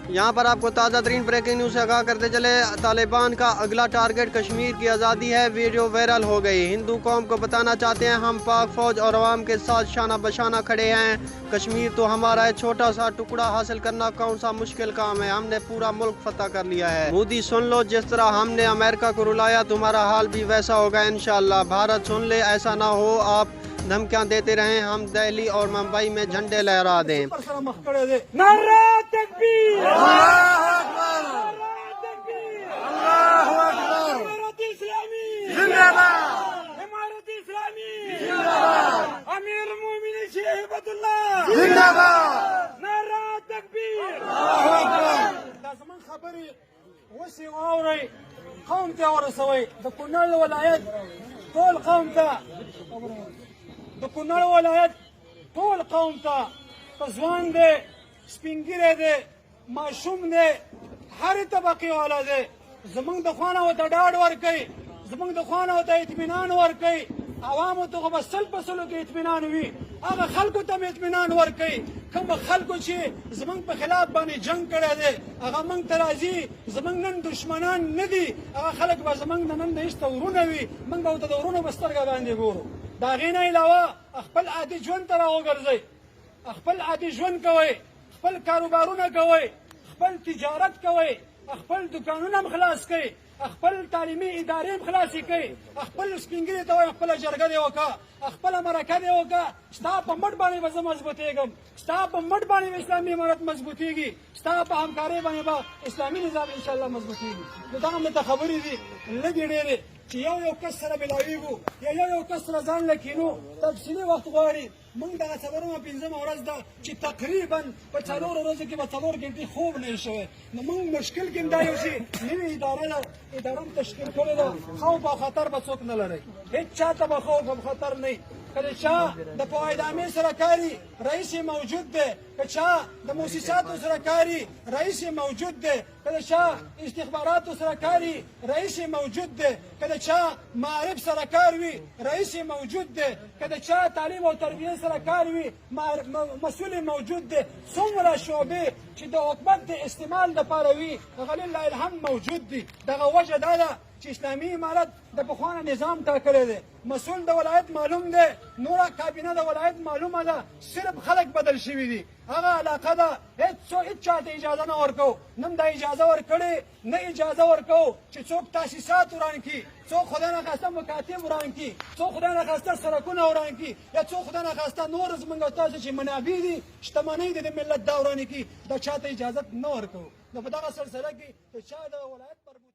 यहाँ पर आपको ताज़ा तरीन ब्रेकिंग न्यूज़ से आगाह करते चले, तालिबान का अगला टारगेट कश्मीर की आज़ादी है। वीडियो वायरल हो गई। हिंदू कौम को बताना चाहते हैं हम पाक फौज और अवाम के साथ शाना बशाना खड़े हैं। कश्मीर तो हमारा है, छोटा सा टुकड़ा हासिल करना कौन सा मुश्किल काम है। हमने पूरा मुल्क फतह कर लिया है। मोदी सुन लो, जिस तरह हमने अमेरिका को रुलाया तुम्हारा हाल भी वैसा होगा इंशाअल्लाह। भारत सुन ले, ऐसा ना हो आप धमकियां देते रहें, हम दिल्ली और मुंबई में झंडे लहरा दें। قوم ته ورسوي د کونړ ولایت ټول قوم ته د کونړ ولایت ټول قوم ته ځوان دی سپینګیری دی ماشوم دی هرې طبقې والا دی زمونږ د خوا نه ورته ډاډ ورکوي زمونږ د خوا نه ورته اطمینان ورکوي عوامو ته خو به سل په سلو کې اطمینان وي هغه خلکو ته مې اطمینان ورکوي کوم خلکو چې زمونږ په خلاف باندې جنګ کړی دی هغه موږ ته راځي زمونږ نن دشمنان نه دي هغه خلک به زمونږ د نن د هېڅ ته ورونه وي موږ به ورته د ورونو په سترګه باندې ګورو د هغې نه علاوه خپل عادي ژوند ته راوګرځئ خپل عادي ژوند کوئ خپل کاروبارونه کوئ خپل تجارت کوئ خپل دکانونه هم خلاص کوئ خپل تعلیمي ادارې هم خلاصې کوئ خپل سپینګیري ته وایي خپله جرګه دې وکړه خپله مرکه دې وکړه ستا په مټ باندې به زه مضبوطېږم ستا په مټ باندې به اسلامي امارت مضبوطېږي ستا په همکارۍ باندې به اسلامي نظام انشاءالله مضبوطېږي نو دغه مې ته خبرې دي لږې ډېرې چې یو کس سره ملاویږو یا یو کس سره ځان له کینو تفصیلي وخت غواړي موږ دغه څلورمه پنځمه ورځ ده چې تقریبا په څلورو ورځو کې به 4 غنټې خوب نه شوی نو موږ مشکل کې دا یو چې نوې اداره ده اداره هم تشکیل کړې ده خوف او خطر به څوک نه لري هېڅ چا ته به خوف او خطر نه کله چا د فواید سره کاری رئیس موجود دی که چا د مؤسساتو سره کاری رئیس موجود دی کله چا استخباراتو سره کاری رئیس موجود دی کله چا معارف سره کار وي رئیس موجود دی کله چا تعلیم او تربیه سره کار وي مسؤل موجود دی څومره شعبې چې د حکومت د استعمال دپاره وي هغه لله الحمد موجود دي دغه وجه دا ده چې اسلامي امارت د پخوانه نظام ټاکلی دی مسؤل د ولایت معلوم دی نوره کابینه د ولایت معلومه ده صرف خلک بدل شوي دي هغه علاقه ده هېڅ چا ته اجازه نه ورکوو نه دا اجازه ورکړې نه اجازه ورکوو چې څوک تاسیسات وران کړي څوک خدای نخواسته مکاتب وران کړي څوک خدای نخواسته سړکونه وران کړي یا څوک خدای نخواسته نور زموږ او تاسو چې منابع دي شتمنۍ دي د ملت دا ورانې کړي دا چا ته اجازت نه ورکوو نو په دغه سلسله کې د چا د ولایت پر